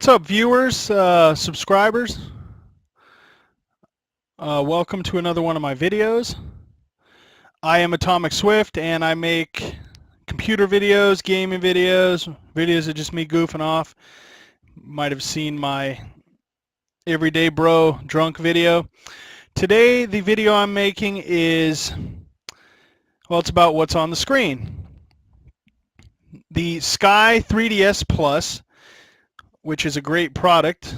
What's up, viewers, subscribers? Welcome to another one of my videos. I am Atomic Swift, and I make computer videos, gaming videos, videos of just me goofing off. Might have seen my Everyday Bro drunk video. Today, the video I'm making is, well, it's about what's on the screen. The SKY3ds Plus, which is a great product.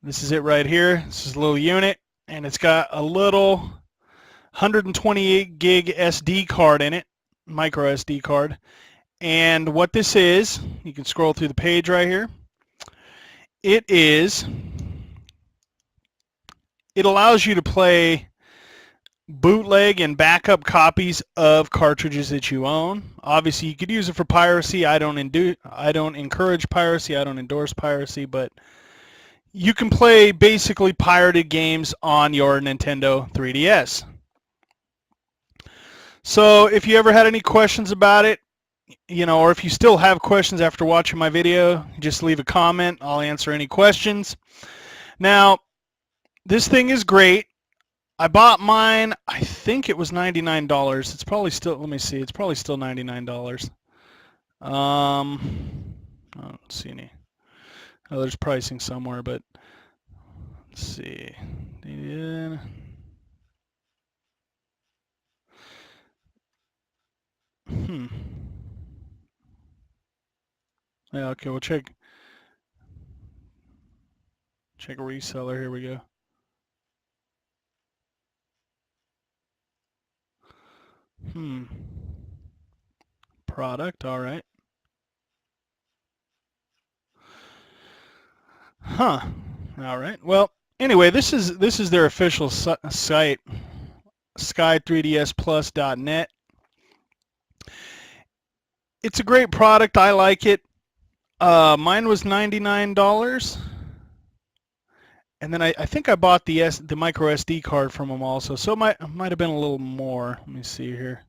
This is it right here. This is a little unit, and it's got a little 128 gig SD card in it, micro SD card. And what this is, you can scroll through the page right here. It allows you to play bootleg and backup copies of cartridges that you own. Obviously, you could use it for piracy. I don't encourage piracy. I don't endorse piracy, but you can play basically pirated games on your Nintendo 3DS. So if you ever had any questions about it, or if you still have questions after watching my video, just leave a comment. I'll answer any questions. Now, this thing is great. I bought mine, I think it was $99. It's probably still, let me see, it's probably still $99. I don't see any. Oh, there's pricing somewhere, but let's see. Yeah, okay, we'll check a reseller. Here we go. Product, all right. All right. Well, anyway, this is their official site, SKY3dsplus.net. It's a great product. I like it. Mine was $99, and then I think I bought the micro SD card from them also, so it might have been a little more. Let me see here.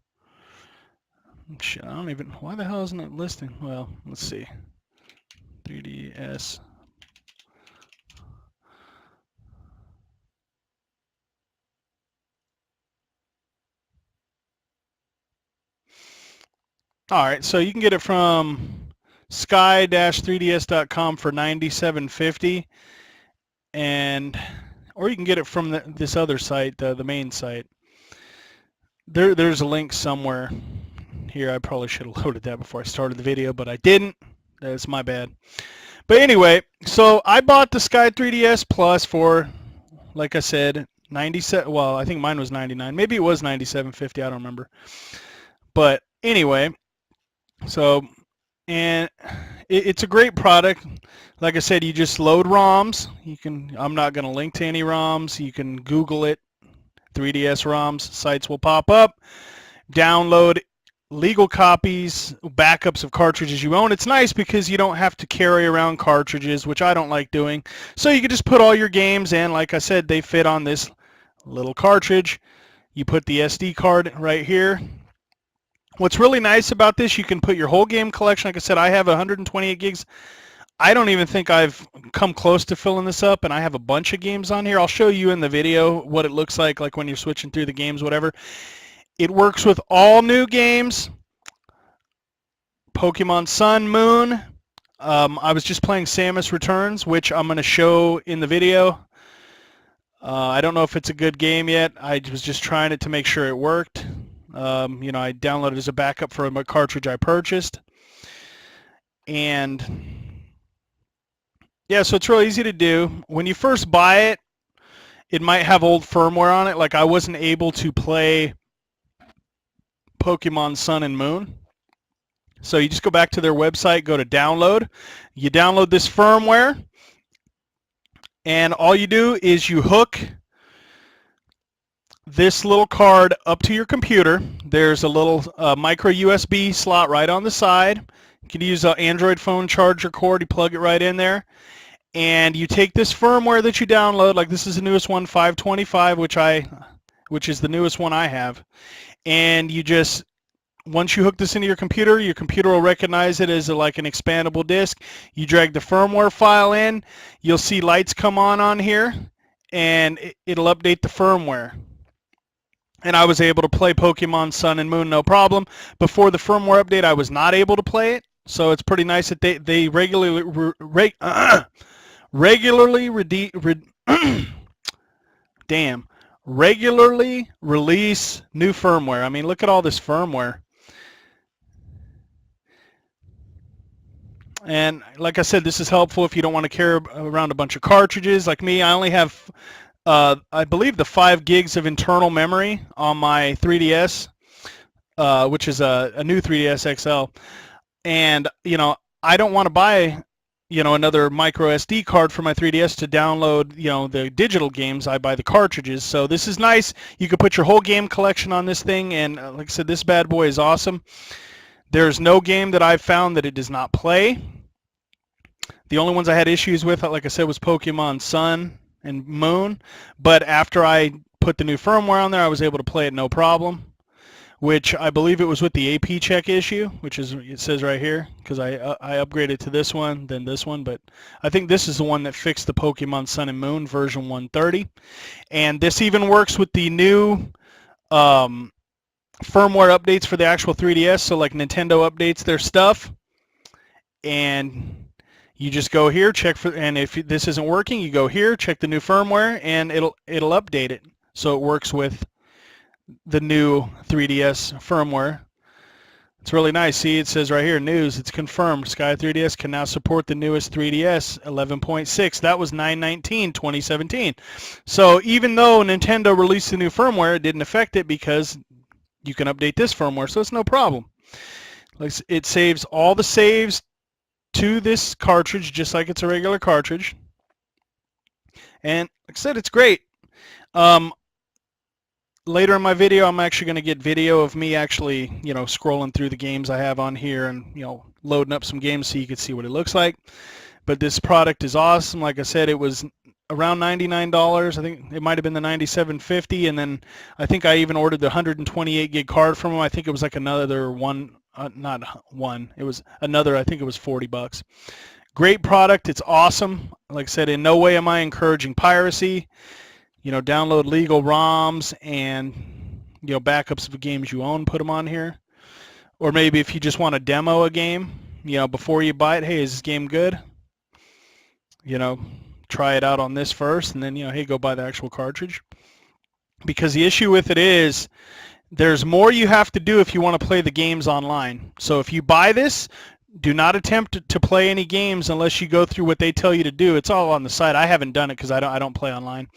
Shit, I don't even. Why the hell isn't it listing? Well, let's see. 3DS. All right, so you can get it from sky-3ds.com for $97.50, or you can get it from this other site, the main site. There's a link somewhere here. I probably should have loaded that before I started the video, but I didn't. That's my bad. But anyway, so I bought the SKY3ds Plus for, like I said, 97. Well, I think mine was 99. Maybe it was 97.50. I don't remember. But anyway, so, and it's a great product. Like I said, you just load ROMs. I'm not going to link to any ROMs. You can Google it. 3DS ROMs sites will pop up. Download legal copies, backups of cartridges you own. It's nice because you don't have to carry around cartridges, which I don't like doing. So you can just put all your games in. Like I said, they fit on this little cartridge. You put the SD card right here. What's really nice about this, you can put your whole game collection. Like I said, I have 128 gigs. I don't even think I've come close to filling this up, and I have a bunch of games on here. I'll show you in the video what it looks like when you're switching through the games, whatever. It works with all new games. Pokemon Sun, Moon. I was just playing Samus Returns, which I'm going to show in the video. I don't know if it's a good game yet. I was just trying it to make sure it worked. I downloaded it as a backup for a cartridge I purchased. And yeah, so it's real easy to do. When you first buy it, it might have old firmware on it. Like I wasn't able to play Pokemon Sun and Moon. So you just go back to their website, go to download. You download this firmware, and all you do is you hook this little card up to your computer. There's a little micro USB slot right on the side. You can use an Android phone charger cord. You plug it right in there, and you take this firmware that you download. Like this is the newest one, 525, which is the newest one I have, and you just once you hook this into your computer will recognize it as like an expandable disk. You drag the firmware file in, you'll see lights come on here, and it'll update the firmware. And I was able to play Pokemon Sun and Moon no problem. Before the firmware update, I was not able to play it, so it's pretty nice that they regularly regularly release new firmware. I mean, look at all this firmware. And like I said, this is helpful if you don't want to carry around a bunch of cartridges. Like me, I only have, I believe, the 5 gigs of internal memory on my 3DS, which is a new 3DS XL. And, you know, I don't want to buy, you know, another micro SD card for my 3DS to download, you know, the digital games. I buy the cartridges. So this is nice. You can put your whole game collection on this thing. And like I said, this bad boy is awesome. There's no game that I've found that it does not play. The only ones I had issues with, like I said, was Pokemon Sun and Moon. But after I put the new firmware on there, I was able to play it no problem, which I believe it was with the AP check issue, which is, it says right here, because I upgraded to this one, then this one. But I think this is the one that fixed the Pokemon Sun and Moon version 130. And this even works with the new firmware updates for the actual 3DS. So like Nintendo updates their stuff, and you just go here, check for, and if this isn't working, you go here, check the new firmware, and it'll update it so it works with the new 3DS firmware. It's really nice. See, it says right here, news, it's confirmed. SKY3ds can now support the newest 3DS 11.6. That was 9/19/2017. So even though Nintendo released the new firmware, it didn't affect it because you can update this firmware, so it's no problem. Like, it saves all the saves to this cartridge just like it's a regular cartridge. And like I said, it's great. Later in my video, I'm actually going to get video of me actually, you know, scrolling through the games I have on here and, you know, loading up some games so you can see what it looks like. But this product is awesome. Like I said, it was around $99. I think it might have been the $97.50, and then I think I even ordered the 128 gig card from them. I think it was like another one, not one. It was another. I think it was $40. Great product. It's awesome. Like I said, in no way am I encouraging piracy. You know, download legal ROMs and, you know, backups of games you own, put them on here. Or maybe if you just want to demo a game, you know, before you buy it, hey, is this game good? You know, try it out on this first, and then, you know, hey, go buy the actual cartridge. Because the issue with it is there's more you have to do if you want to play the games online. So if you buy this, do not attempt to play any games unless you go through what they tell you to do. It's all on the site. I haven't done it because I don't play online.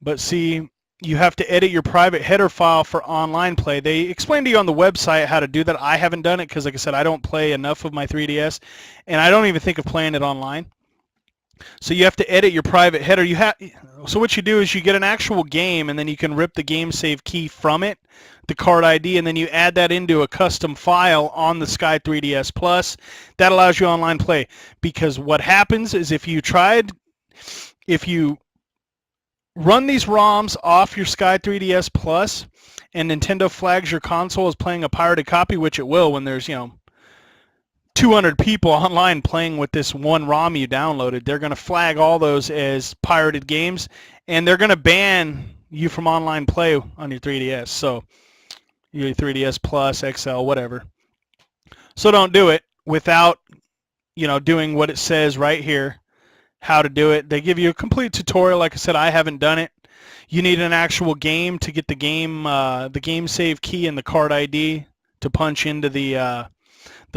But see, you have to edit your private header file for online play. They explain to you on the website how to do that. I haven't done it because, like I said, I don't play enough of my 3DS, and I don't even think of playing it online. So you have to edit your private header. So what you do is you get an actual game, and then you can rip the game save key from it, the card ID, and then you add that into a custom file on the SKY3ds Plus. That allows you online play. Because what happens is if you run these ROMs off your SKY3ds Plus, and Nintendo flags your console as playing a pirated copy, which it will when there's, you know, 200 people online playing with this one ROM you downloaded. They're going to flag all those as pirated games, and they're going to ban you from online play on your 3DS. So your 3DS Plus, XL, whatever. So don't do it without, you know, doing what it says right here, how to do it. They give you a complete tutorial. Like I said, I haven't done it. You need an actual game to get the game save key and the card ID to punch into the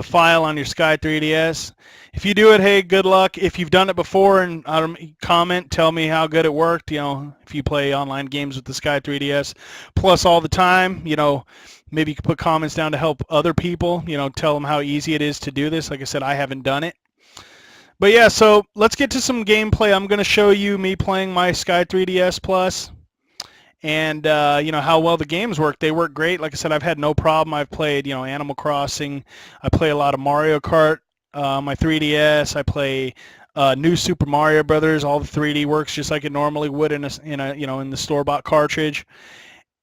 file on your SKY3ds. If you do it, hey, good luck. If you've done it before, and comment, tell me how good it worked. You know, if you play online games with the SKY3ds Plus all the time, you know, maybe you can put comments down to help other people. You know, tell them how easy it is to do this. Like I said, I haven't done it. But yeah, so let's get to some gameplay. I'm going to show you me playing my SKY3ds Plus, and you know, how well the games work. They work great. Like I said, I've had no problem. I've played, you know, Animal Crossing. I play a lot of Mario Kart. My 3DS. I play New Super Mario Brothers. All the 3D works just like it normally would in a you know, in the store-bought cartridge.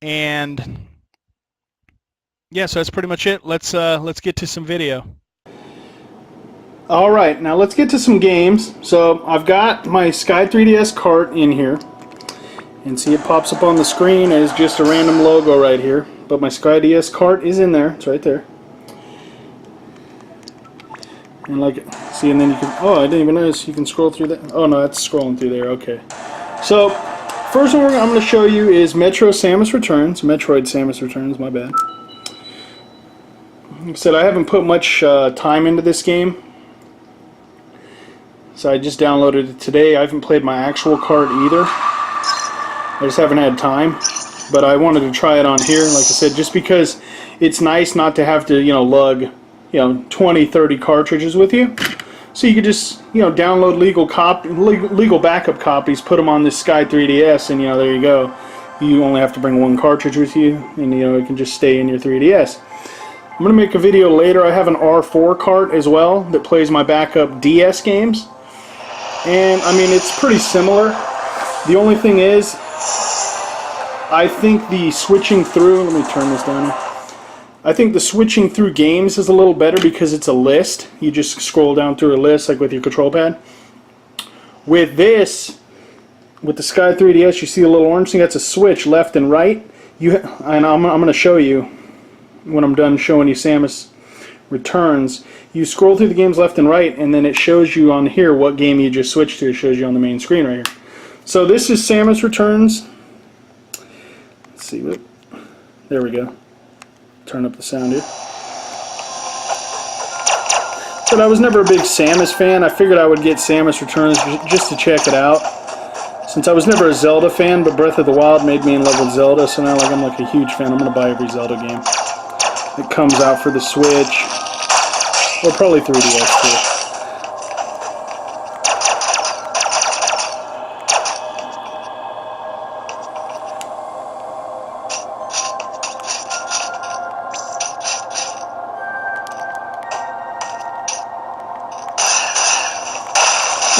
And yeah, so that's pretty much it. Let's get to some video. All right, now let's get to some games. So I've got my SKY3ds cart in here, and see it pops up on the screen as just a random logo right here. But my SKY3ds cart is in there. It's right there. And like, see, and then you can, oh, I didn't even notice you can scroll through that. Oh no, that's scrolling through there. Okay. So first one I'm going to show you is Metroid Samus Returns. My bad. Like I said, I haven't put much time into this game, so I just downloaded it today. I haven't played my actual cart either. I just haven't had time, but I wanted to try it on here, like I said, just because it's nice not to have to, lug, 20, 30 cartridges with you. So you could just, download legal backup copies, put them on this SKY3ds, and there you go. You only have to bring one cartridge with you, and it can just stay in your 3DS. I'm going to make a video later. I have an R4 cart as well that plays my backup DS games. And, I mean, it's pretty similar. The only thing is, I think the switching through... Let me turn this down here. I think the switching through games is a little better because it's a list. You just scroll down through a list like with your control pad. With this, with the SKY3ds, you see a little orange thing. That's a switch left and right. And I'm going to show you when I'm done showing you Samus Returns. You scroll through the games left and right, and then it shows you on here what game you just switched to. It shows you on the main screen right here. So this is Samus Returns. Let's see what. There we go. Turn up the sound here. But I was never a big Samus fan. I figured I would get Samus Returns just to check it out. Since I was never a Zelda fan, but Breath of the Wild made me in love with Zelda, so now I'm like a huge fan. I'm going to buy every Zelda game that comes out for the Switch, or probably 3DS too.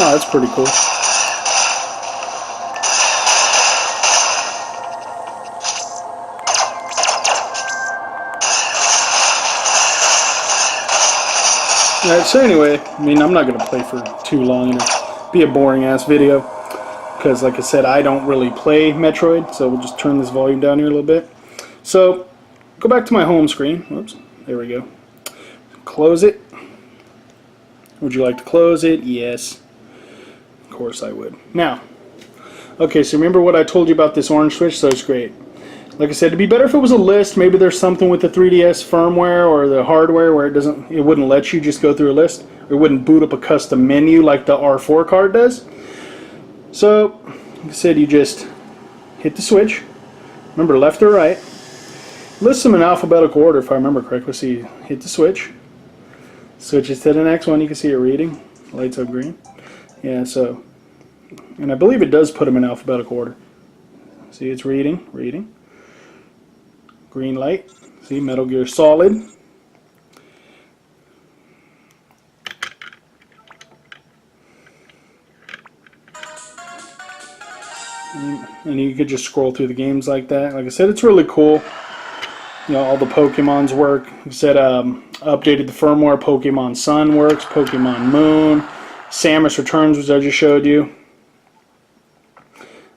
Oh, that's pretty cool. Alright, so anyway, I mean, I'm not going to play for too long. It'll be a boring ass video because, like I said, I don't really play Metroid, so we'll just turn this volume down here a little bit. So, go back to my home screen. Whoops, there we go. Close it. Would you like to close it? Yes. Of course I would. Now, okay, so remember what I told you about this orange switch? So it's great. Like I said, it'd be better if it was a list. Maybe there's something with the 3DS firmware or the hardware where it wouldn't let you just go through a list. It wouldn't boot up a custom menu like the R4 card does. So, like I said, you just hit the switch. Remember, left or right. List them in alphabetical order if I remember correctly. So you hit the switch. Switches to the next one. You can see it reading. Lights up green. Yeah, so, and I believe it does put them in alphabetical order. See, it's reading. Green light. See, Metal Gear Solid. And you could just scroll through the games like that. Like I said, it's really cool. All the Pokemons work. Like I said, updated the firmware. Pokemon Sun works. Pokemon Moon. Samus Returns, which I just showed you.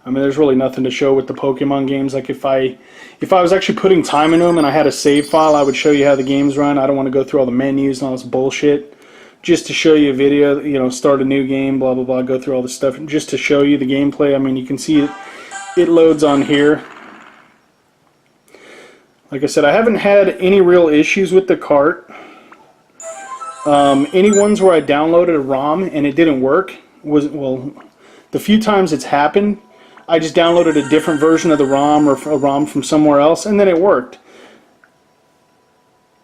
I mean, there's really nothing to show with the Pokemon games. Like if I was actually putting time into them and I had a save file, I would show you how the games run. I don't want to go through all the menus and all this bullshit. Just to show you a video, start a new game, blah, blah, blah, go through all this stuff. Just to show you the gameplay. I mean, you can see it loads on here. Like I said, I haven't had any real issues with the cart. Any ones where I downloaded a ROM and it didn't work was, well, the few times it's happened, I just downloaded a different version of the ROM or a ROM from somewhere else, and then it worked.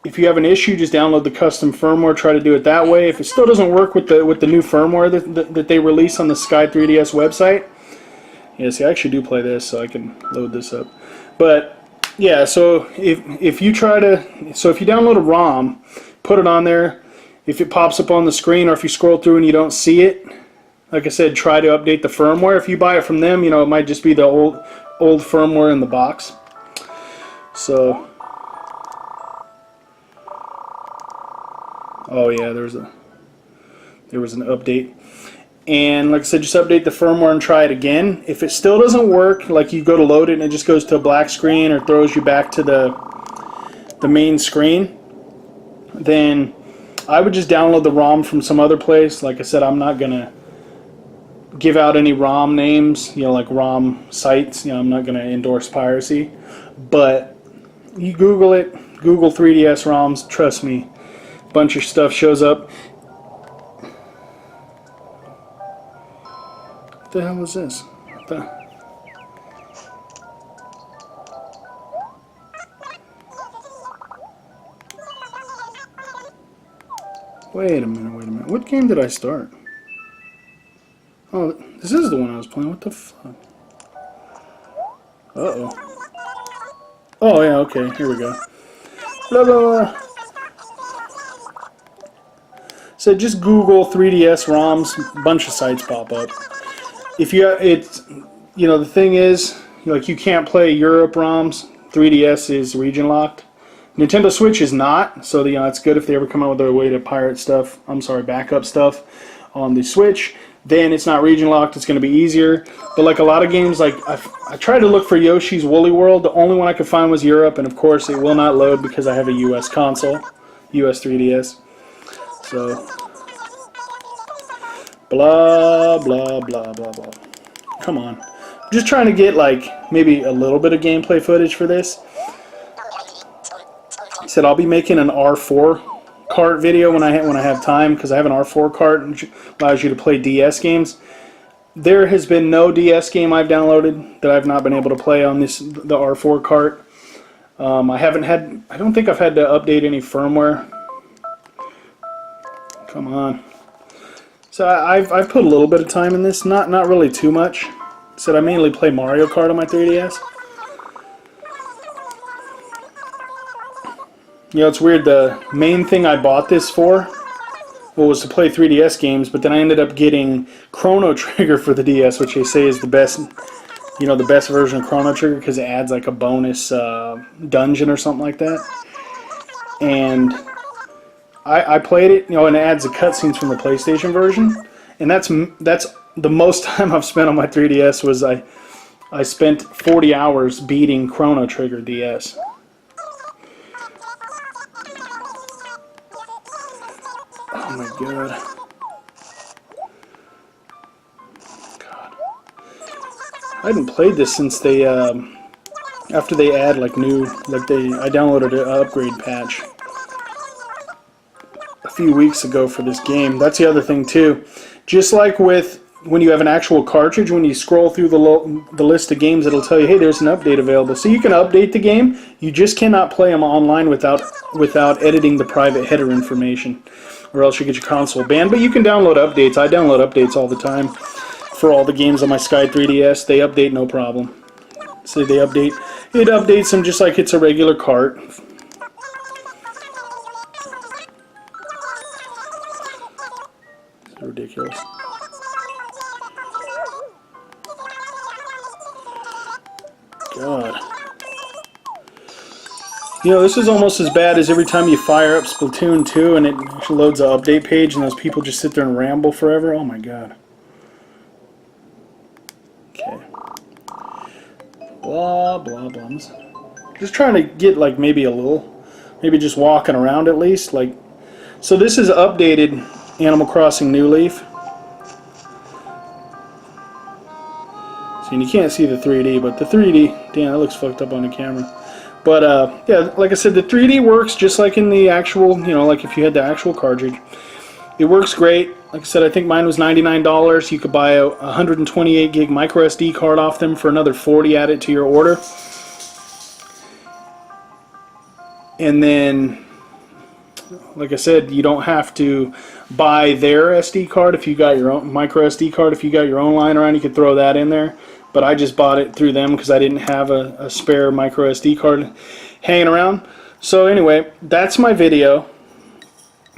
If you have an issue, just download the custom firmware, try to do it that way. If it still doesn't work with the new firmware that they release on the SKY3ds website, yeah, see, I actually do play this, so I can load this up. But yeah, so if you download a ROM, put it on there. If it pops up on the screen, or if you scroll through and you don't see it, like I said, try to update the firmware. If you buy it from them, it might just be the old firmware in the box. So, Oh yeah, there was an update. And like I said, just update the firmware and try it again. If it still doesn't work, like you go to load it and it just goes to a black screen or throws you back to the main screen, then I would just download the ROM from some other place. Like I said, I'm not gonna give out any ROM names, like ROM sites. I'm not gonna endorse piracy. But you Google it, Google 3DS ROMs, trust me, a bunch of stuff shows up. What the hell is this? Wait a minute. What game did I start? Oh, this is the one I was playing. What the fuck? Uh-oh. Oh, yeah, okay. Here we go. Blah, blah, blah. So just Google 3DS ROMs. A bunch of sites pop up. If you, the thing is, you can't play Europe ROMs. 3DS is region locked. Nintendo Switch is not, so it's good if they ever come out with a way to pirate stuff. Backup stuff on the Switch. Then it's not region locked. It's going to be easier. But like a lot of games, like I tried to look for Yoshi's Woolly World. The only one I could find was Europe, and of course it will not load because I have a US console, US 3DS. So blah blah blah blah blah. Come on. I'm just trying to get like maybe a little bit of gameplay footage for this. I said I'll be making an R4 cart video when I have time, because I have an R4 cart which allows you to play DS games. There has been no DS game I've downloaded that I've not been able to play on the R4 cart. I don't think I've had to update any firmware. Come on. So I've put a little bit of time in this, not really too much. Said I mainly play Mario Kart on my 3DS. It's weird. The main thing I bought this for was to play 3DS games, but then I ended up getting Chrono Trigger for the DS, which they say is the best, the best version of Chrono Trigger because it adds like a bonus dungeon or something like that. And I played it, and it adds the cutscenes from the PlayStation version, and that's the most time I've spent on my 3DS was I spent 40 hours beating Chrono Trigger DS. Oh my god. I hadn't played this since they after they add I downloaded an upgrade patch a few weeks ago for this game. That's the other thing too. Just like with when you have an actual cartridge, when you scroll through the list of games, it'll tell you, hey, there's an update available. So you can update the game. You just cannot play them online without editing the private header information, or else you get your console banned. But you can download updates. I download updates all the time for all the games on my SKY3ds. They update no problem. So it updates them just like it's a regular cart. It's ridiculous. God. This is almost as bad as every time you fire up Splatoon 2 and it loads an update page and those people just sit there and ramble forever. Oh my god. Okay. Blah, blah, blah. Just trying to get maybe just walking around at least. So this is updated Animal Crossing New Leaf. And you can't see the 3D, but the 3D, damn, that looks fucked up on the camera. But yeah, like I said, the 3D works just like in the actual, like if you had the actual cartridge. It works great. Like I said, I think mine was $99. You could buy a 128 gig micro SD card off them for another $40 added to your order. And then, like I said, you don't have to buy their SD card if you got your own micro SD card. If you got your own lying around, you could throw that in there. But I just bought it through them because I didn't have a spare micro SD card hanging around. So anyway, that's my video.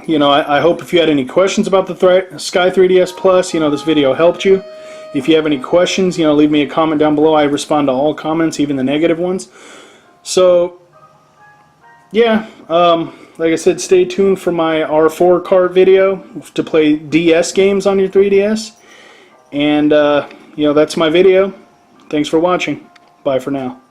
I hope if you had any questions about the SKY3ds Plus, this video helped you. If you have any questions, leave me a comment down below. I respond to all comments, even the negative ones. So, yeah, like I said, stay tuned for my R4 kart video to play DS games on your 3DS. And, you know, that's my video. Thanks for watching. Bye for now.